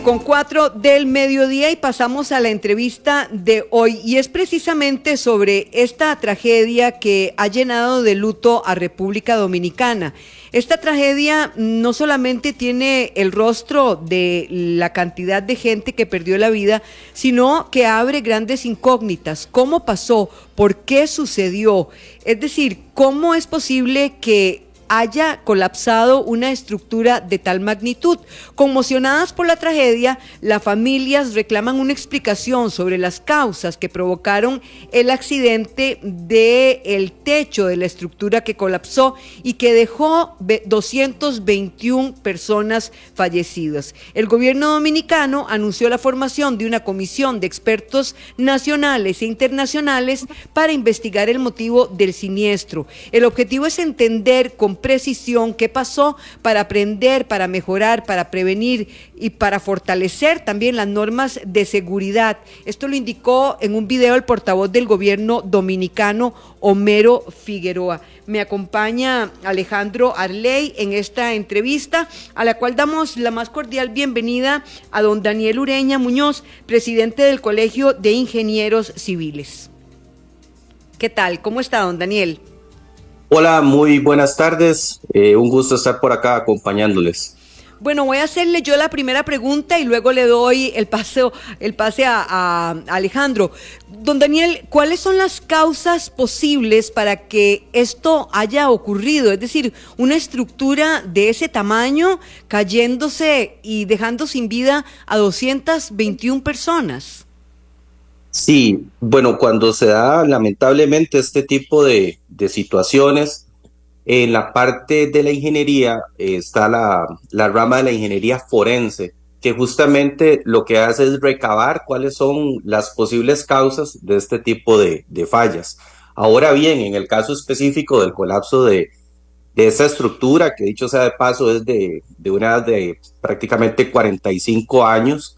Con 4 del mediodía y pasamos a la entrevista de hoy y es precisamente sobre esta tragedia que ha llenado de luto a República Dominicana. Esta tragedia no solamente tiene el rostro de la cantidad de gente que perdió la vida, sino que abre grandes incógnitas. ¿Cómo pasó? ¿Por qué sucedió? Es decir, ¿cómo es posible que haya colapsado una estructura de tal magnitud? Conmocionadas por la tragedia, las familias reclaman una explicación sobre las causas que provocaron el accidente del techo de la estructura que colapsó y que dejó 221 personas fallecidas. El gobierno dominicano anunció la formación de una comisión de expertos nacionales e internacionales para investigar el motivo del siniestro. El objetivo es entender con precisión qué pasó para aprender, para mejorar, para prevenir y para fortalecer también las normas de seguridad. Esto lo indicó en un video el portavoz del gobierno dominicano, Homero Figueroa. Me acompaña Alejandro Arley en esta entrevista, a la cual damos la más cordial bienvenida a don Daniel Ureña Muñoz, presidente del Colegio de Ingenieros Civiles. ¿Qué tal? ¿Cómo está, don Daniel? Hola, muy buenas tardes. Un gusto estar por acá acompañándoles. Bueno, voy a hacerle yo la primera pregunta y luego le doy el pase a Alejandro. Don Daniel, ¿cuáles son las causas posibles para que esto haya ocurrido? Es decir, una estructura de ese tamaño cayéndose y dejando sin vida a 221 personas. Sí, bueno, cuando se da lamentablemente este tipo de situaciones, en la parte de la ingeniería está la rama de la ingeniería forense, que justamente lo que hace es recabar cuáles son las posibles causas de este tipo de fallas. Ahora bien, en el caso específico del colapso de esa estructura, que dicho sea de paso es de una edad de prácticamente 45 años,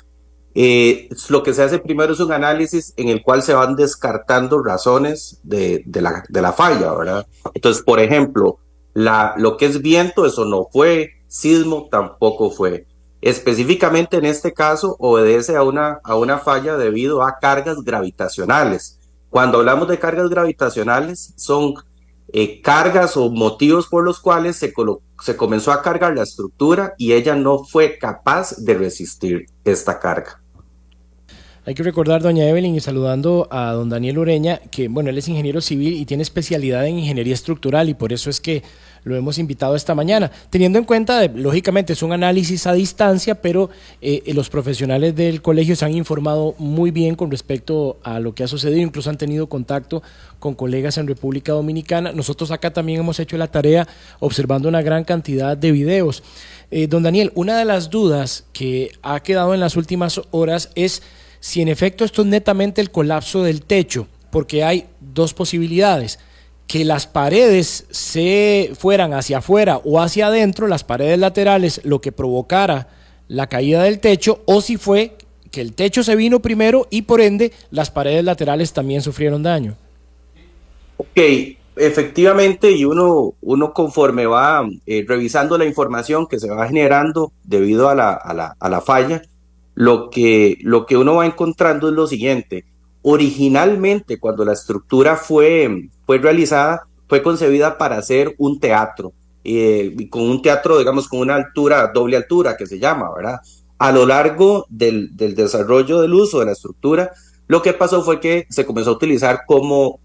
lo que se hace primero es un análisis en el cual se van descartando razones de la falla, ¿verdad? Entonces, por ejemplo, lo que es viento, eso no fue, sismo tampoco fue. Específicamente en este caso obedece a una falla debido a cargas gravitacionales. Cuando hablamos de cargas gravitacionales, son cargas o motivos por los cuales se comenzó a cargar la estructura y ella no fue capaz de resistir esta carga. Hay que recordar, doña Evelyn, y saludando a don Daniel Ureña, que bueno, él es ingeniero civil y tiene especialidad en ingeniería estructural y por eso es que lo hemos invitado esta mañana, teniendo en cuenta, lógicamente es un análisis a distancia, pero los profesionales del colegio se han informado muy bien con respecto a lo que ha sucedido, incluso han tenido contacto con colegas en República Dominicana. Nosotros acá también hemos hecho la tarea observando una gran cantidad de videos. Don Daniel, una de las dudas que ha quedado en las últimas horas es si en efecto esto es netamente el colapso del techo, porque hay dos posibilidades: que las paredes se fueran hacia afuera o hacia adentro, las paredes laterales, lo que provocara la caída del techo, o si fue que el techo se vino primero y por ende las paredes laterales también sufrieron daño. Ok, efectivamente, y uno conforme va revisando la información que se va generando debido a la falla, lo que uno va encontrando es lo siguiente. Originalmente, cuando la estructura fue realizada, fue concebida para hacer un teatro, y con un teatro, digamos, con una altura, doble altura, que se llama, ¿verdad? A lo largo del desarrollo del uso de la estructura, lo que pasó fue que se comenzó a utilizar como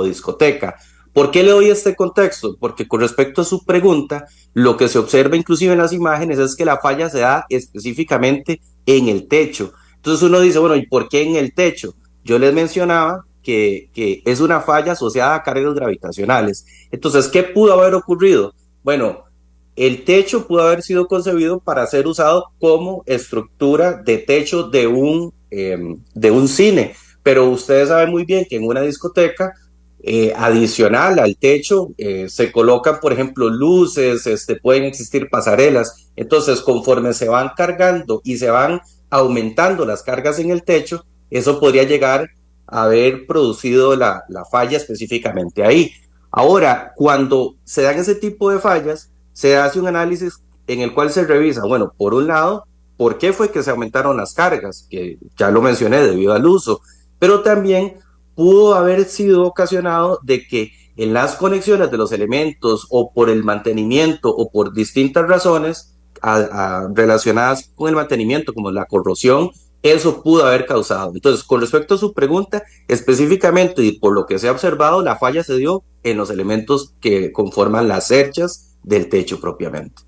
discoteca. ¿Por qué le doy este contexto? Porque con respecto a su pregunta, lo que se observa inclusive en las imágenes es que la falla se da específicamente en el techo. Entonces uno dice, bueno, ¿y por qué en el techo? Yo les mencionaba que es una falla asociada a cargas gravitacionales. Entonces, ¿qué pudo haber ocurrido? Bueno, el techo pudo haber sido concebido para ser usado como estructura de techo de un cine, pero ustedes saben muy bien que en una discoteca, adicional al techo, se colocan, por ejemplo, luces, pueden existir pasarelas. Entonces, conforme se van cargando y se van aumentando las cargas en el techo, eso podría llegar a haber producido la falla específicamente ahí. Ahora, cuando se dan ese tipo de fallas, se hace un análisis en el cual se revisa, bueno, por un lado, por qué fue que se aumentaron las cargas, que ya lo mencioné debido al uso, pero también pudo haber sido ocasionado de que en las conexiones de los elementos o por el mantenimiento o por distintas razones relacionadas con el mantenimiento, como la corrosión, eso pudo haber causado. Entonces, con respecto a su pregunta, específicamente y por lo que se ha observado, la falla se dio en los elementos que conforman las cerchas del techo propiamente.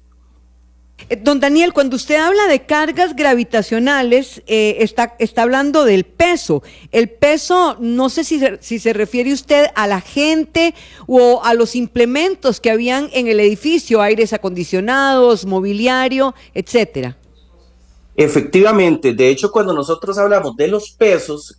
Don Daniel, cuando usted habla de cargas gravitacionales, está hablando del peso. El peso, no sé si se refiere usted a la gente o a los implementos que habían en el edificio, aires acondicionados, mobiliario, etcétera. Efectivamente, de hecho, cuando nosotros hablamos de los pesos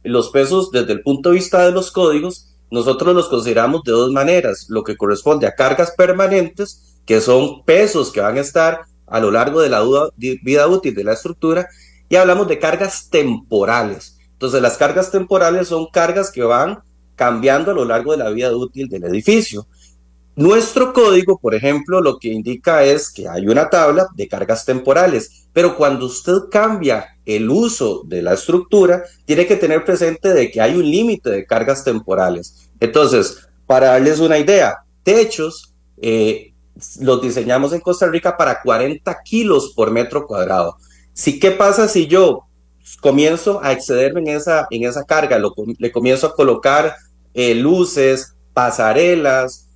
desde el punto de vista de los códigos, nosotros los consideramos de dos maneras: lo que corresponde a cargas permanentes, que son pesos que van a estar a lo largo de la vida útil de la estructura, y hablamos de cargas temporales. Entonces, las cargas temporales son cargas que van cambiando a lo largo de la vida útil del edificio. Nuestro código, por ejemplo, lo que indica es que hay una tabla de cargas temporales, pero cuando usted cambia el uso de la estructura, tiene que tener presente de que hay un límite de cargas temporales. Entonces, para darles una idea, techos los diseñamos en Costa Rica para 40 kilos por metro cuadrado. Sí, ¿qué pasa si yo comienzo a excederme en esa carga? Le comienzo a colocar luces, pasarelas,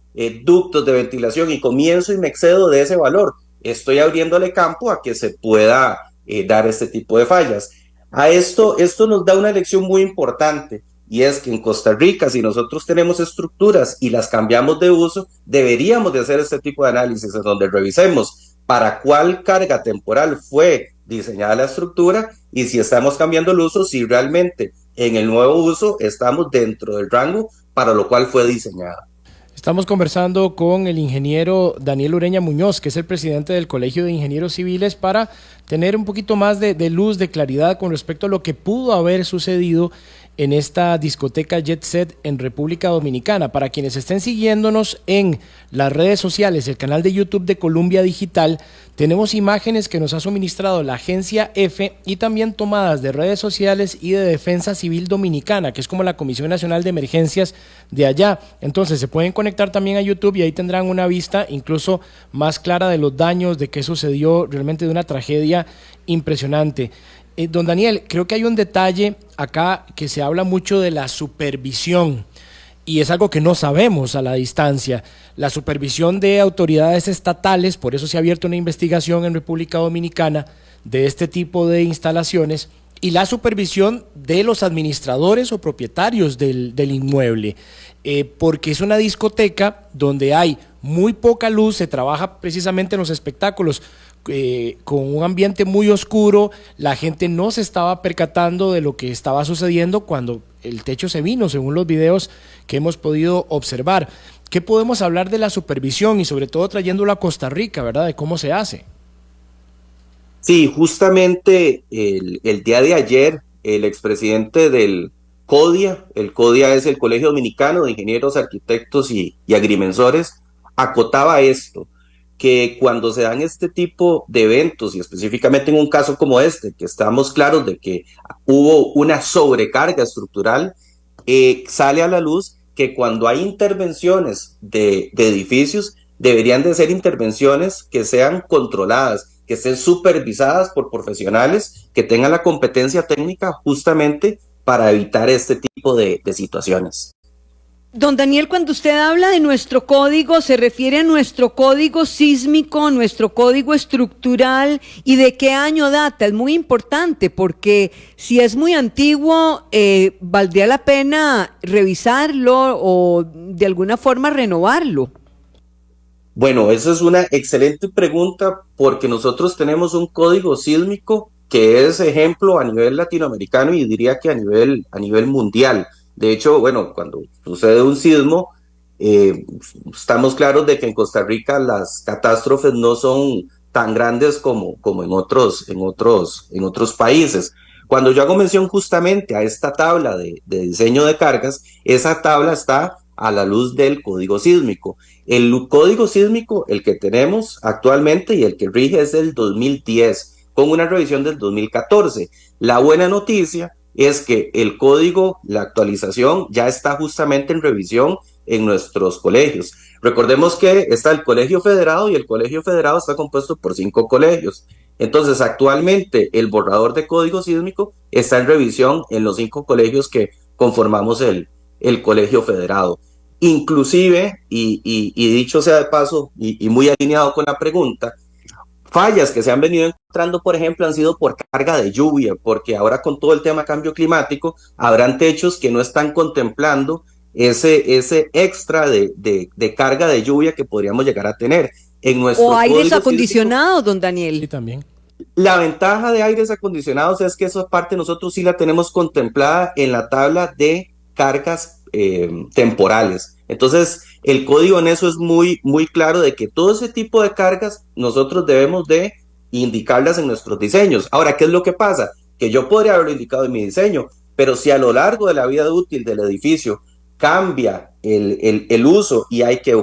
ductos de ventilación, y comienzo y me excedo de ese valor. Estoy abriéndole campo a que se pueda dar este tipo de fallas. Esto nos da una lección muy importante, y es que en Costa Rica, si nosotros tenemos estructuras y las cambiamos de uso, deberíamos de hacer este tipo de análisis en donde revisemos para cuál carga temporal fue diseñada la estructura, y si estamos cambiando el uso, si realmente en el nuevo uso estamos dentro del rango para lo cual fue diseñada. Estamos conversando con el ingeniero Daniel Ureña Muñoz, que es el presidente del Colegio de Ingenieros Civiles, para tener un poquito más de luz, de claridad con respecto a lo que pudo haber sucedido en esta discoteca Jet Set en República Dominicana. Para quienes estén siguiéndonos en las redes sociales, el canal de YouTube de Columbia Digital, tenemos imágenes que nos ha suministrado la agencia EFE y también tomadas de redes sociales y de Defensa Civil Dominicana, que es como la Comisión Nacional de Emergencias de allá. Entonces se pueden conectar también a YouTube y ahí tendrán una vista incluso más clara de los daños, de qué sucedió, realmente de una tragedia impresionante. Don Daniel, creo que hay un detalle acá que se habla mucho de la supervisión, y es algo que no sabemos a la distancia. La supervisión de autoridades estatales, por eso se ha abierto una investigación en República Dominicana de este tipo de instalaciones, y la supervisión de los administradores o propietarios del inmueble, porque es una discoteca donde hay muy poca luz, se trabaja precisamente en los espectáculos con un ambiente muy oscuro. La gente no se estaba percatando de lo que estaba sucediendo cuando el techo se vino, según los videos que hemos podido observar. ¿Qué podemos hablar de la supervisión y sobre todo trayéndolo a Costa Rica, verdad, de cómo se hace? Sí, justamente el día de ayer, el expresidente del CODIA, el CODIA es el Colegio Dominicano de Ingenieros, Arquitectos y Agrimensores, acotaba esto, que cuando se dan este tipo de eventos, y específicamente en un caso como este, que estamos claros de que hubo una sobrecarga estructural, sale a la luz que cuando hay intervenciones de edificios, deberían de ser intervenciones que sean controladas, que estén supervisadas por profesionales que tengan la competencia técnica justamente para evitar este tipo de situaciones. Don Daniel, cuando usted habla de nuestro código, ¿se refiere a nuestro código sísmico, nuestro código estructural, y de qué año data? Es muy importante porque si es muy antiguo, valdría la pena revisarlo o de alguna forma renovarlo. Bueno, esa es una excelente pregunta, porque nosotros tenemos un código sísmico que es ejemplo a nivel latinoamericano y diría que a nivel mundial. De hecho, bueno, cuando sucede un sismo, estamos claros de que en Costa Rica las catástrofes no son tan grandes como en otros países. Cuando yo hago mención justamente a esta tabla de diseño de cargas, esa tabla está a la luz del código sísmico. El código sísmico, el que tenemos actualmente y el que rige, es del 2010. con una revisión del 2014. La buena noticia es que el código, la actualización, ya está justamente en revisión en nuestros colegios. Recordemos que está el Colegio Federado y el Colegio Federado está compuesto por 5 colegios. Entonces, actualmente el borrador de código sísmico está en revisión en los 5 colegios que conformamos el Colegio Federado. Inclusive, y dicho sea de paso, y muy alineado con la pregunta, fallas que se han venido encontrando, por ejemplo, han sido por carga de lluvia, porque ahora con todo el tema cambio climático, habrán techos que no están contemplando ese extra de carga de lluvia que podríamos llegar a tener. En nuestro O aires código acondicionados, don Sí, Daniel. también. la ventaja de aires acondicionados es que esa parte nosotros sí la tenemos contemplada en la tabla de cargas temporales. Entonces, el código en eso es muy, muy claro de que todo ese tipo de cargas nosotros debemos de indicarlas en nuestros diseños. Ahora, ¿qué es lo que pasa? Que yo podría haberlo indicado en mi diseño, pero si a lo largo de la vida útil del edificio cambia el uso y hay que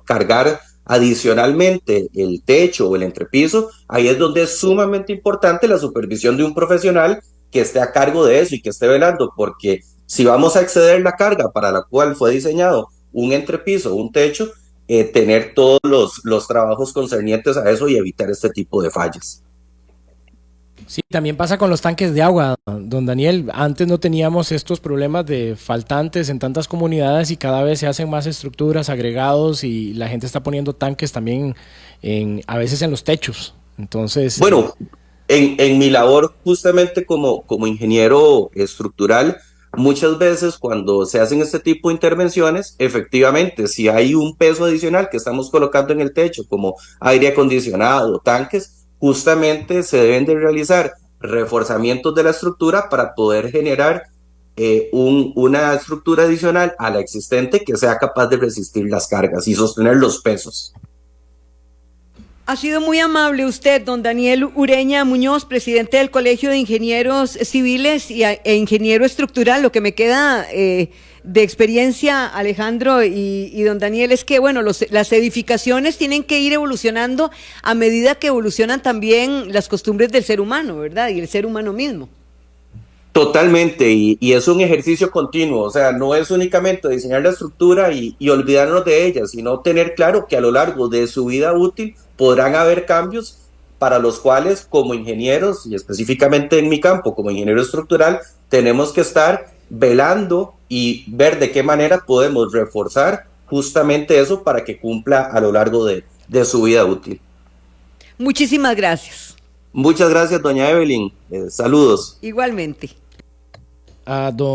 cargar adicionalmente el techo o el entrepiso, ahí es donde es sumamente importante la supervisión de un profesional que esté a cargo de eso y que esté velando, porque si vamos a exceder la carga para la cual fue diseñado un entrepiso o un techo, tener todos los trabajos concernientes a eso y evitar este tipo de fallas. Sí, también pasa con los tanques de agua, don Daniel. Antes no teníamos estos problemas de faltantes en tantas comunidades y cada vez se hacen más estructuras, agregados y la gente está poniendo tanques también a veces en los techos. Entonces, Bueno, en mi labor justamente como ingeniero estructural, muchas veces cuando se hacen este tipo de intervenciones, efectivamente, si hay un peso adicional que estamos colocando en el techo, como aire acondicionado, tanques, justamente se deben de realizar reforzamientos de la estructura para poder generar una estructura adicional a la existente que sea capaz de resistir las cargas y sostener los pesos. Ha sido muy amable usted, don Daniel Ureña Muñoz, presidente del Colegio de Ingenieros Civiles e Ingeniero Estructural. Lo que me queda de experiencia, Alejandro y don Daniel, es que, bueno, las edificaciones tienen que ir evolucionando a medida que evolucionan también las costumbres del ser humano, ¿verdad? Y el ser humano mismo. Totalmente, y es un ejercicio continuo, o sea, no es únicamente diseñar la estructura y olvidarnos de ella, sino tener claro que a lo largo de su vida útil podrán haber cambios para los cuales como ingenieros, y específicamente en mi campo como ingeniero estructural, tenemos que estar velando y ver de qué manera podemos reforzar justamente eso para que cumpla a lo largo de su vida útil. Muchísimas gracias. Muchas gracias, doña Evelyn. Saludos. Igualmente. a don